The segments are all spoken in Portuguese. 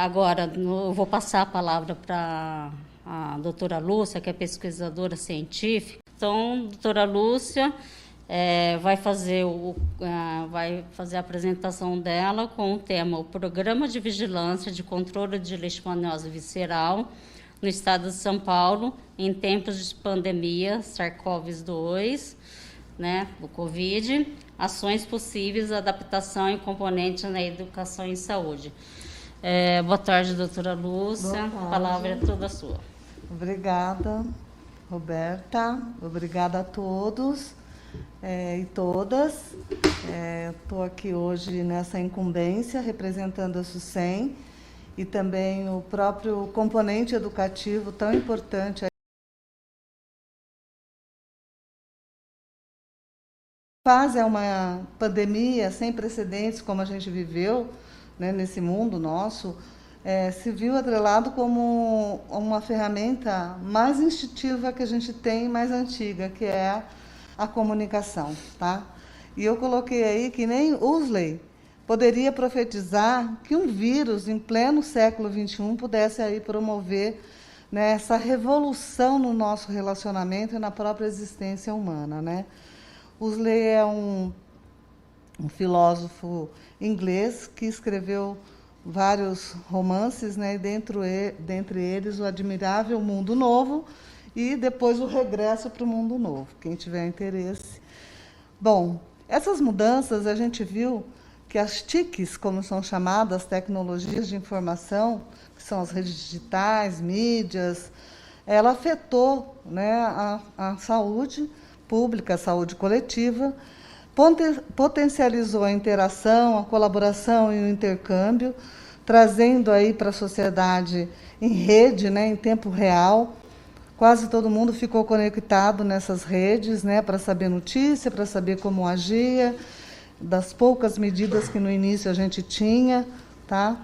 Agora, eu vou passar a palavra para a doutora Lúcia, que é pesquisadora científica. Então, doutora Lúcia vai fazer a apresentação dela com o tema o Programa de Vigilância de Controle de Leishmaniose Visceral no Estado de São Paulo, em tempos de pandemia SARS-CoV-2, né, do Covid, ações possíveis, adaptação e componente na educação e saúde. Boa tarde, doutora Lúcia. A palavra é toda sua. Obrigada, Roberta. Obrigada a todos e todas. Estou aqui hoje nessa incumbência, representando a SUSEM e também o próprio componente educativo tão importante. É uma pandemia sem precedentes, como a gente viveu, né, nesse mundo nosso, se viu atrelado como uma ferramenta mais instintiva que a gente tem, mais antiga, que é a comunicação, tá? E eu coloquei aí que nem Huxley poderia profetizar que um vírus, em pleno século XXI, pudesse aí promover, né, essa revolução no nosso relacionamento e na própria existência humana, né? Huxley é um filósofo inglês que escreveu vários romances, né, e dentre eles O Admirável Mundo Novo e depois O Regresso para o Mundo Novo, quem tiver interesse. Bom, essas mudanças a gente viu que as TICs, como são chamadas, tecnologias de informação, que são as redes digitais, mídias, ela afetou, né, a saúde pública, a saúde coletiva, potencializou a interação, a colaboração e o intercâmbio, trazendo aí para a sociedade em rede, né, em tempo real. Quase todo mundo ficou conectado nessas redes, né, para saber notícia, para saber como agia, das poucas medidas que no início a gente tinha, tá?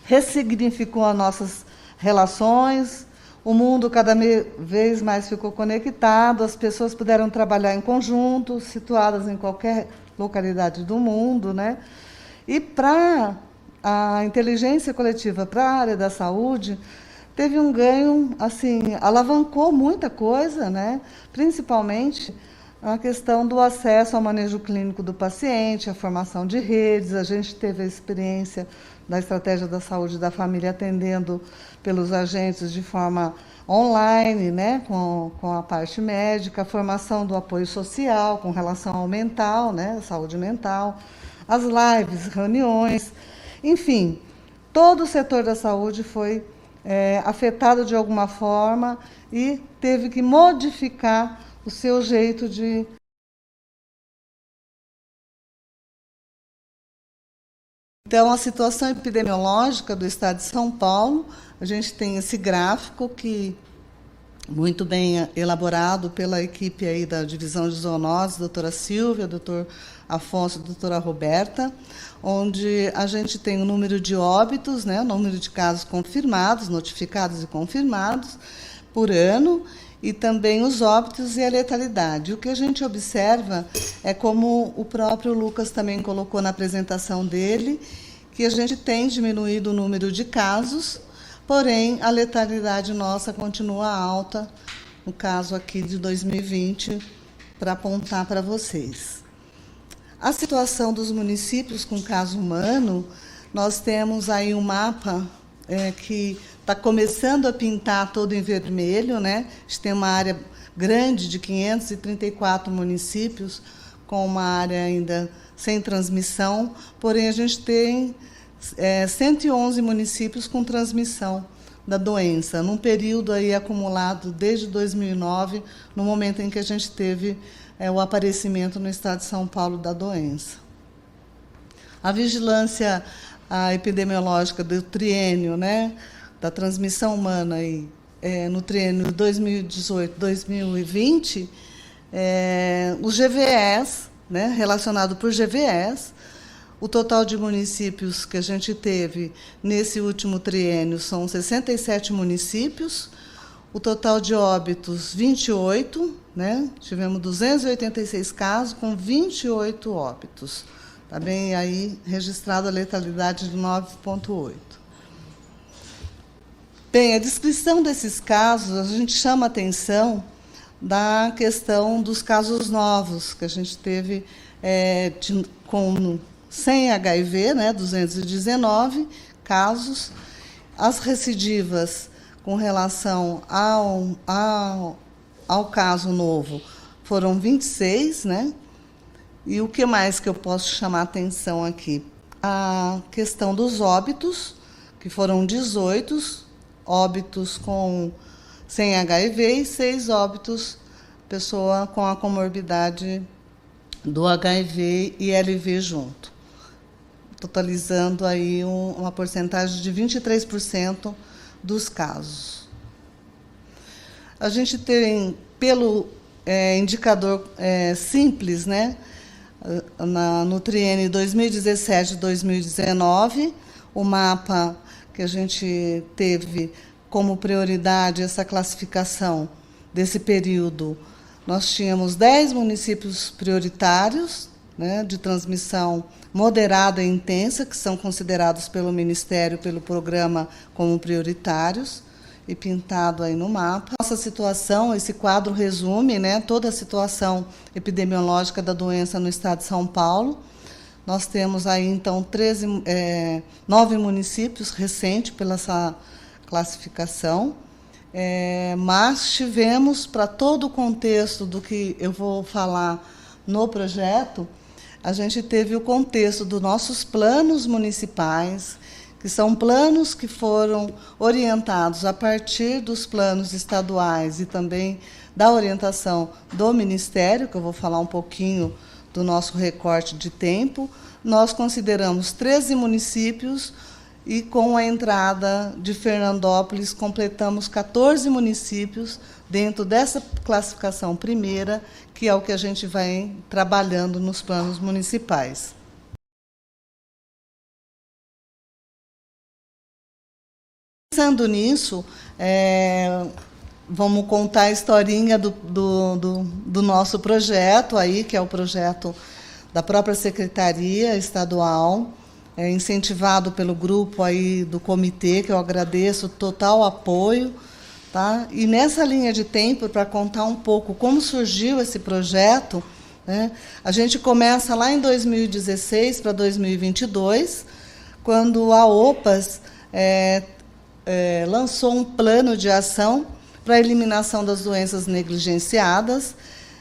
Ressignificou as nossas relações. O mundo cada vez mais ficou conectado, as pessoas puderam trabalhar em conjunto, situadas em qualquer localidade do mundo, né? E para a inteligência coletiva, para a área da saúde, teve um ganho, assim, alavancou muita coisa, né? Principalmente a questão do acesso ao manejo clínico do paciente, a formação de redes. A gente teve a experiência da estratégia da saúde da família atendendo pelos agentes de forma online, né, com a parte médica, a formação do apoio social com relação ao mental, né, saúde mental, as lives, reuniões, enfim, todo o setor da saúde foi afetado de alguma forma e teve que modificar o seu jeito de... Então, a situação epidemiológica do estado de São Paulo, a gente tem esse gráfico que muito bem elaborado pela equipe aí da divisão de zoonoses, doutora Silvia, doutor Afonso, doutora Roberta, onde a gente tem o número de óbitos, né, o número de casos confirmados, notificados e confirmados por ano, e também os óbitos e a letalidade. O que a gente observa é, como o próprio Lucas também colocou na apresentação dele, que a gente tem diminuído o número de casos, porém a letalidade nossa continua alta, no caso aqui de 2020, para apontar para vocês. A situação dos municípios com caso humano, nós temos aí um mapa que está começando a pintar todo em vermelho, né? A gente tem uma área grande de 534 municípios, com uma área ainda sem transmissão, porém a gente tem 111 municípios com transmissão da doença, num período aí acumulado desde 2009, no momento em que a gente teve o aparecimento no estado de São Paulo da doença. A vigilância epidemiológica do triênio, né, da transmissão humana aí, no triênio 2018-2020, os GVS, né, relacionado por GVS, o total de municípios que a gente teve nesse último triênio são 67 municípios, o total de óbitos 28, né? Tivemos 286 casos com 28 óbitos, Está bem aí registrada a letalidade de 9,8. Bem, a descrição desses casos, a gente chama atenção da questão dos casos novos, que a gente teve sem HIV, né, 219 casos. As recidivas com relação ao caso novo foram 26, né? E o que mais que eu posso chamar a atenção aqui? A questão dos óbitos, que foram 18 óbitos sem HIV e 6 óbitos, pessoa com a comorbidade do HIV e LV junto, totalizando aí uma porcentagem de 23% dos casos. A gente tem, pelo indicador simples, né, no triênio 2017-2019, o mapa que a gente teve como prioridade essa classificação desse período, nós tínhamos 10 municípios prioritários, né, de transmissão moderada e intensa, que são considerados pelo Ministério, pelo programa, como prioritários, e pintado aí no mapa. Nossa situação, esse quadro resume, né, toda a situação epidemiológica da doença no estado de São Paulo. Nós temos aí, então, 9 municípios recentes pela essa classificação, mas tivemos, para todo o contexto do que eu vou falar no projeto, a gente teve o contexto dos nossos planos municipais, que são planos que foram orientados a partir dos planos estaduais e também da orientação do Ministério, que eu vou falar um pouquinho do nosso recorte de tempo. Nós consideramos 13 municípios e, com a entrada de Fernandópolis, completamos 14 municípios dentro dessa classificação primeira, que é o que a gente vai trabalhando nos planos municipais. Pensando nisso, vamos contar a historinha do nosso projeto, aí, que é o projeto da própria Secretaria Estadual, incentivado pelo grupo aí do comitê, que eu agradeço total apoio. Tá? E nessa linha de tempo, para contar um pouco como surgiu esse projeto, né, a gente começa lá em 2016 para 2022, quando a OPAS lançou um plano de ação para a eliminação das doenças negligenciadas.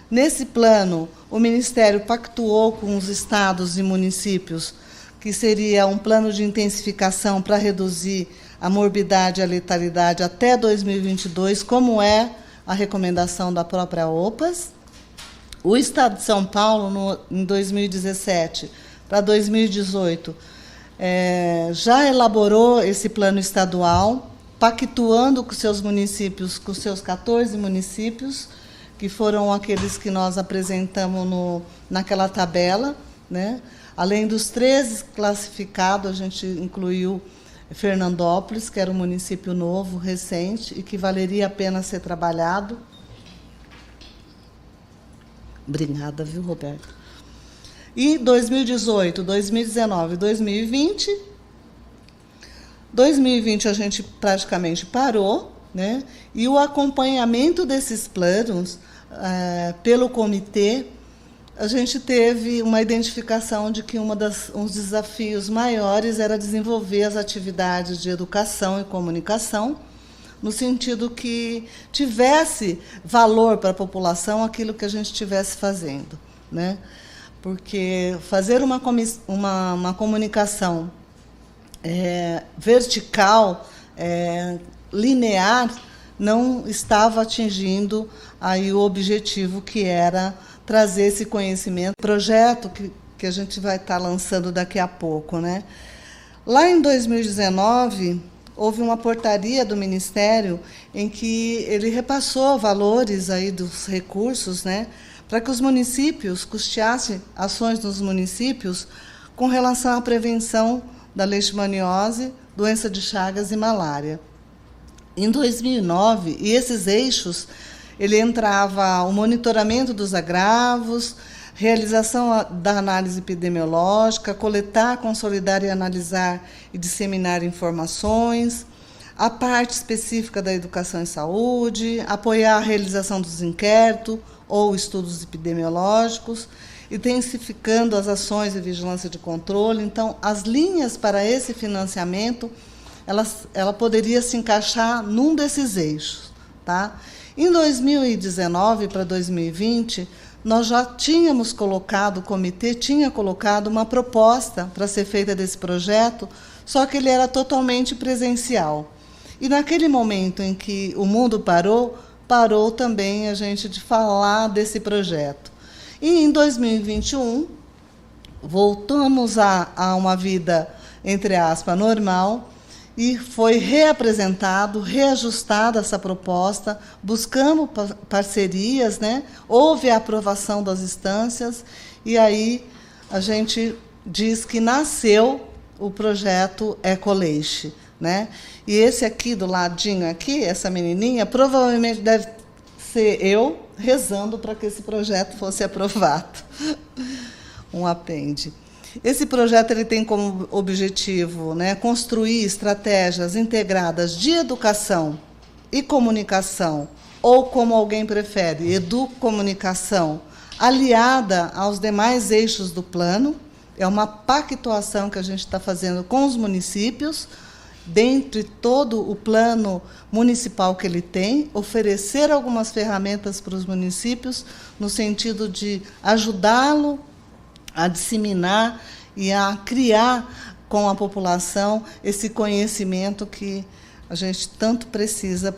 Nesse plano, o Ministério pactuou com os estados e municípios que seria um plano de intensificação para reduzir a morbidade e a letalidade até 2022, como é a recomendação da própria OPAS. O Estado de São Paulo, em 2017 para 2018, já elaborou esse plano estadual, pactuando com seus municípios, com seus 14 municípios, que foram aqueles que nós apresentamos naquela tabela, né? Além dos 13 classificados, a gente incluiu Fernandópolis, que era um município novo, recente, e que valeria a pena ser trabalhado. Obrigada, viu, Roberto? E 2018, 2019, 2020. 2020 a gente praticamente parou, né? E o acompanhamento desses planos pelo comitê, a gente teve uma identificação de que um dos desafios maiores era desenvolver as atividades de educação e comunicação, no sentido que tivesse valor para a população aquilo que a gente estivesse fazendo, né? Porque fazer uma comunicação vertical, linear, não estava atingindo aí o objetivo, que era trazer esse conhecimento. Projeto que a gente vai estar lançando daqui a pouco, né? Lá em 2019, houve uma portaria do Ministério em que ele repassou valores aí dos recursos, né, para que os municípios custeassem ações nos municípios com relação à prevenção da leishmaniose, doença de Chagas e malária. Em 2009, e esses eixos, ele entrava o monitoramento dos agravos, realização da análise epidemiológica, coletar, consolidar e analisar e disseminar informações, a parte específica da educação e saúde, apoiar a realização dos inquéritos ou estudos epidemiológicos, intensificando as ações de vigilância de controle. Então, as linhas para esse financiamento, ela poderia se encaixar num desses eixos. Tá? Em 2019 para 2020, nós já tínhamos colocado, o comitê tinha colocado uma proposta para ser feita desse projeto, só que ele era totalmente presencial. E naquele momento em que o mundo parou, parou também a gente de falar desse projeto. E em 2021, voltamos a uma vida, entre aspas, normal, e foi reapresentado, reajustada essa proposta, buscamos parcerias, né? Houve a aprovação das instâncias, e aí a gente diz que nasceu o projeto Ecoleixe, né? E esse aqui, do ladinho aqui, essa menininha, provavelmente deve ser eu rezando para que esse projeto fosse aprovado. Um apêndice. Esse projeto ele tem como objetivo, né, construir estratégias integradas de educação e comunicação, ou, como alguém prefere, educomunicação, aliada aos demais eixos do plano. É uma pactuação que a gente está fazendo com os municípios, dentro de todo o plano municipal que ele tem, oferecer algumas ferramentas para os municípios, no sentido de ajudá-lo a disseminar e a criar com a população esse conhecimento que a gente tanto precisa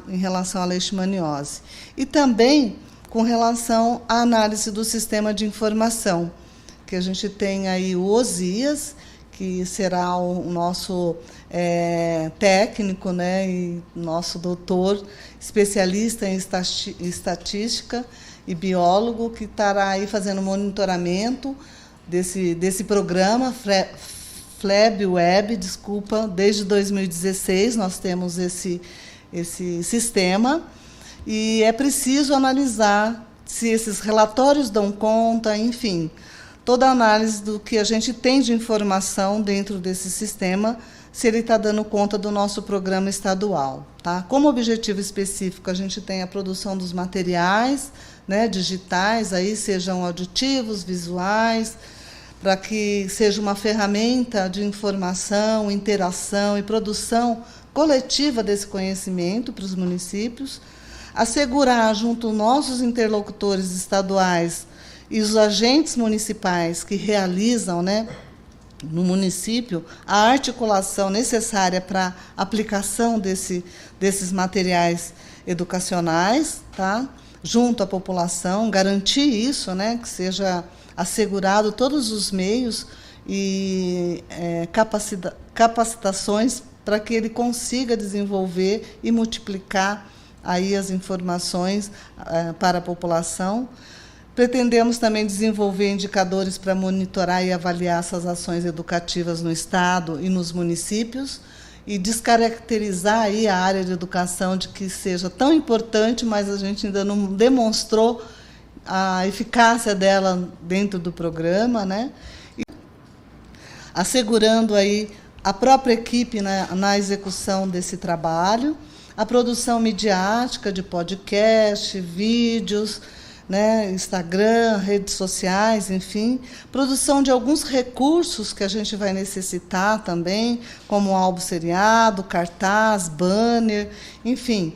em relação à leishmaniose. E também com relação à análise do sistema de informação, que a gente tem aí o Osias, que será o nosso técnico, né, e nosso doutor, especialista em estatística e biólogo, que estará aí fazendo monitoramento desse programa, FLEB, desde 2016 nós temos esse sistema, e é preciso analisar se esses relatórios dão conta, enfim, toda a análise do que a gente tem de informação dentro desse sistema, se ele está dando conta do nosso programa estadual. Tá? Como objetivo específico, a gente tem a produção dos materiais, né, digitais, aí sejam auditivos, visuais, para que seja uma ferramenta de informação, interação e produção coletiva desse conhecimento para os municípios, assegurar, junto aos nossos interlocutores estaduais e os agentes municipais que realizam, né, no município, a articulação necessária para a aplicação desses materiais educacionais, tá? Junto à população, garantir isso, né, que seja assegurado todos os meios e capacitações para que ele consiga desenvolver e multiplicar aí as informações para a população. Pretendemos também desenvolver indicadores para monitorar e avaliar essas ações educativas no Estado e nos municípios, e descaracterizar aí a área de educação de que seja tão importante, mas a gente ainda não demonstrou a eficácia dela dentro do programa, né? E assegurando aí a própria equipe na execução desse trabalho, a produção midiática de podcast, vídeos, né, Instagram, redes sociais, enfim, produção de alguns recursos que a gente vai necessitar também, como álbum seriado, cartaz, banner, enfim,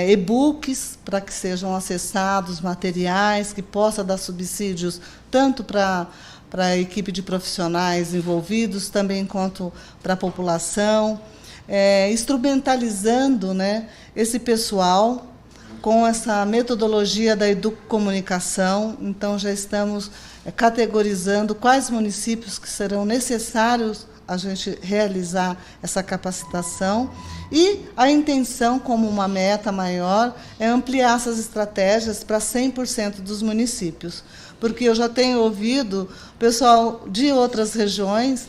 e-books para que sejam acessados, materiais que possam dar subsídios tanto para a equipe de profissionais envolvidos, também quanto para a população, instrumentalizando, né, esse pessoal com essa metodologia da educomunicação. Então, já estamos categorizando quais municípios que serão necessários a gente realizar essa capacitação. E a intenção, como uma meta maior, é ampliar essas estratégias para 100% dos municípios. Porque eu já tenho ouvido pessoal de outras regiões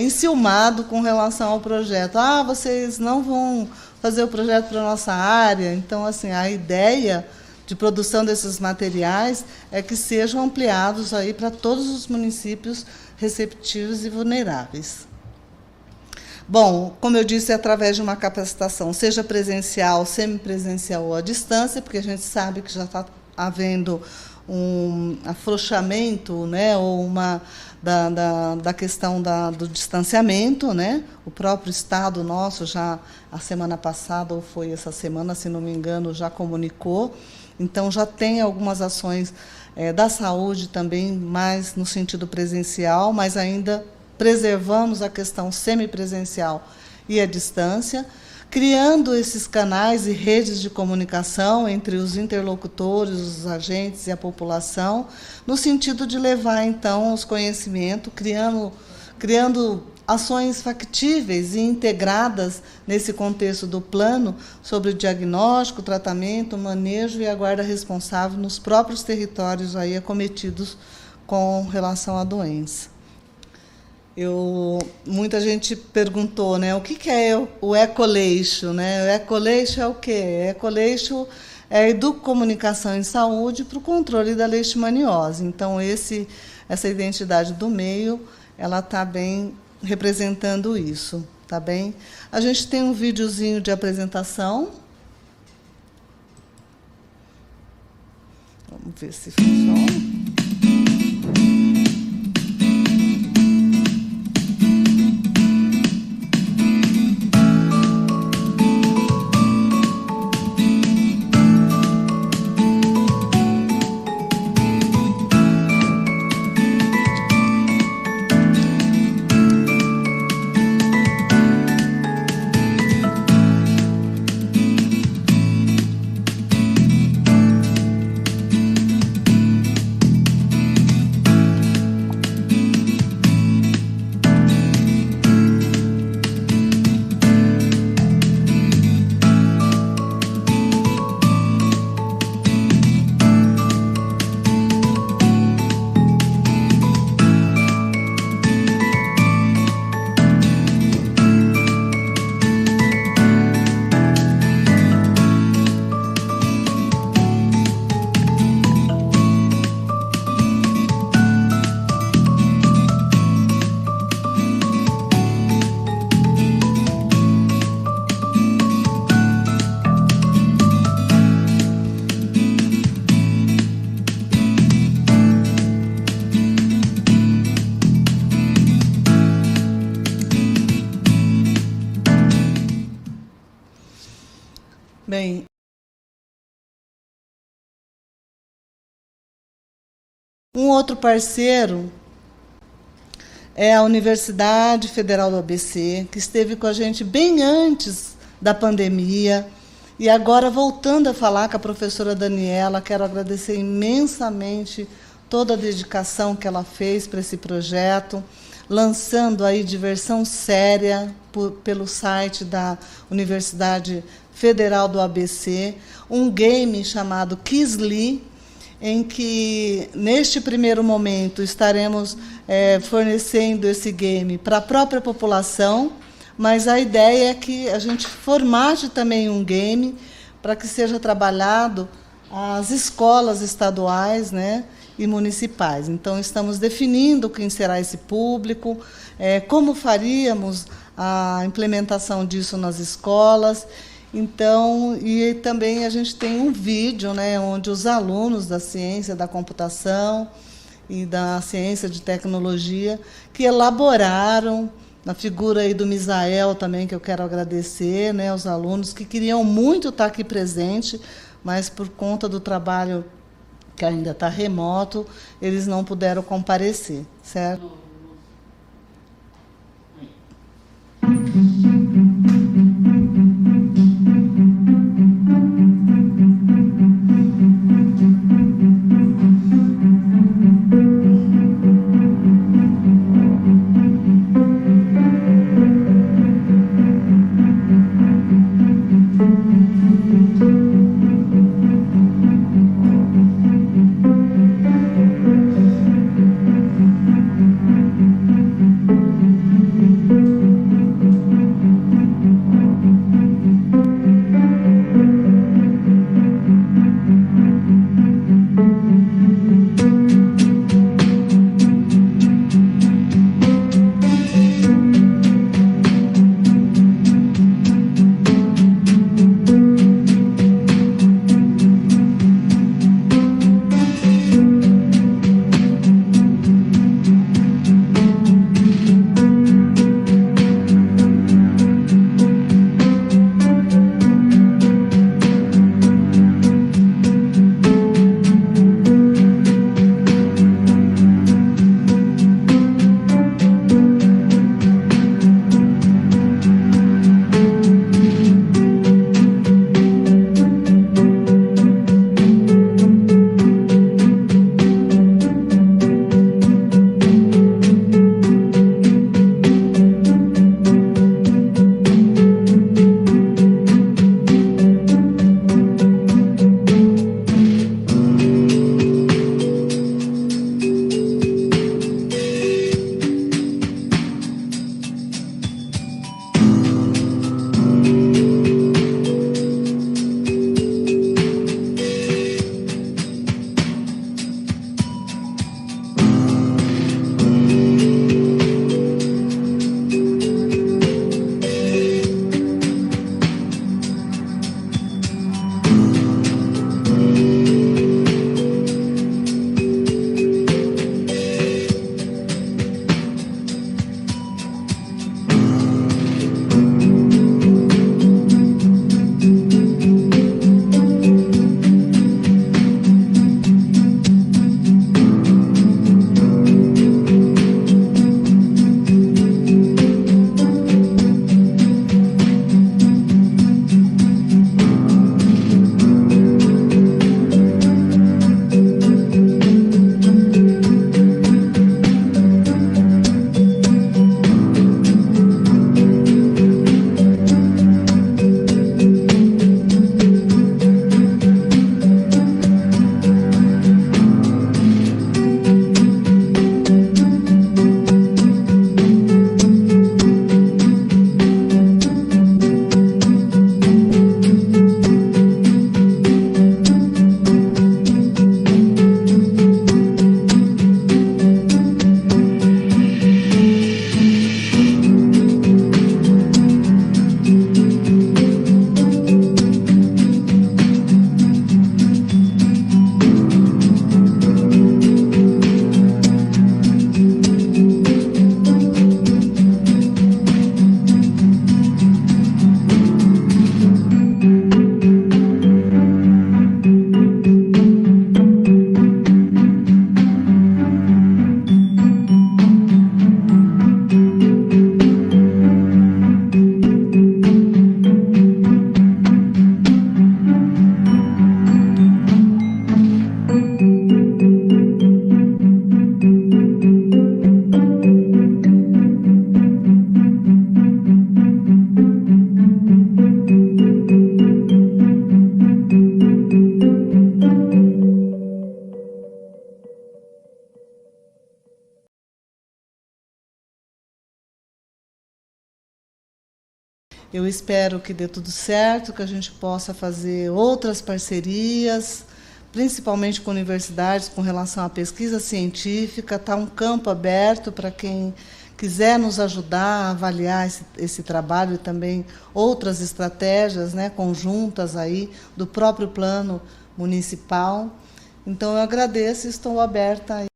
enciumado com relação ao projeto. Ah, vocês não vão fazer o projeto para a nossa área. Então, assim, a ideia de produção desses materiais é que sejam ampliados aí para todos os municípios receptivos e vulneráveis. Bom, como eu disse, é através de uma capacitação, seja presencial, semipresencial ou à distância, porque a gente sabe que já está havendo um afrouxamento, né, ou da questão do distanciamento, né? O próprio Estado nosso já, a semana passada, ou foi essa semana, se não me engano, já comunicou. Então, já tem algumas ações da saúde também, mais no sentido presencial, mas ainda preservamos a questão semipresencial e a distância, criando esses canais e redes de comunicação entre os interlocutores, os agentes e a população, no sentido de levar, então, os conhecimentos, criando ações factíveis e integradas nesse contexto do plano sobre o diagnóstico, tratamento, manejo e a guarda responsável nos próprios territórios aí acometidos com relação à doença. Muita gente perguntou, né, o que é o ecoleixo, né? O ecoleixo é o quê? O ecoleixo é a educomunicação em saúde para o controle da leishmaniose. Então, essa identidade do meio, ela está bem representando isso, tá bem? A gente tem um videozinho de apresentação. Vamos ver se funciona. Bem, um outro parceiro é a Universidade Federal do ABC, que esteve com a gente bem antes da pandemia, e agora voltando a falar com a professora Daniela, quero agradecer imensamente toda a dedicação que ela fez para esse projeto, lançando aí de versão séria pelo site da Universidade Federal do ABC, um game chamado Kisly, em que, neste primeiro momento, estaremos fornecendo esse game para a própria população, mas a ideia é que a gente formate também um game para que seja trabalhado as escolas estaduais, né, e municipais. Então, estamos definindo quem será esse público, como faríamos a implementação disso nas escolas. Então, e também a gente tem um vídeo, né, onde os alunos da ciência da computação e da ciência de tecnologia que elaboraram, na figura aí do Misael também, que eu quero agradecer, né, os alunos que queriam muito estar aqui presente, mas por conta do trabalho que ainda está remoto, eles não puderam comparecer, certo? Eu espero que dê tudo certo, que a gente possa fazer outras parcerias, principalmente com universidades, com relação à pesquisa científica. Está um campo aberto para quem quiser nos ajudar a avaliar esse trabalho e também outras estratégias, né, conjuntas aí do próprio plano municipal. Então, eu agradeço e estou aberta.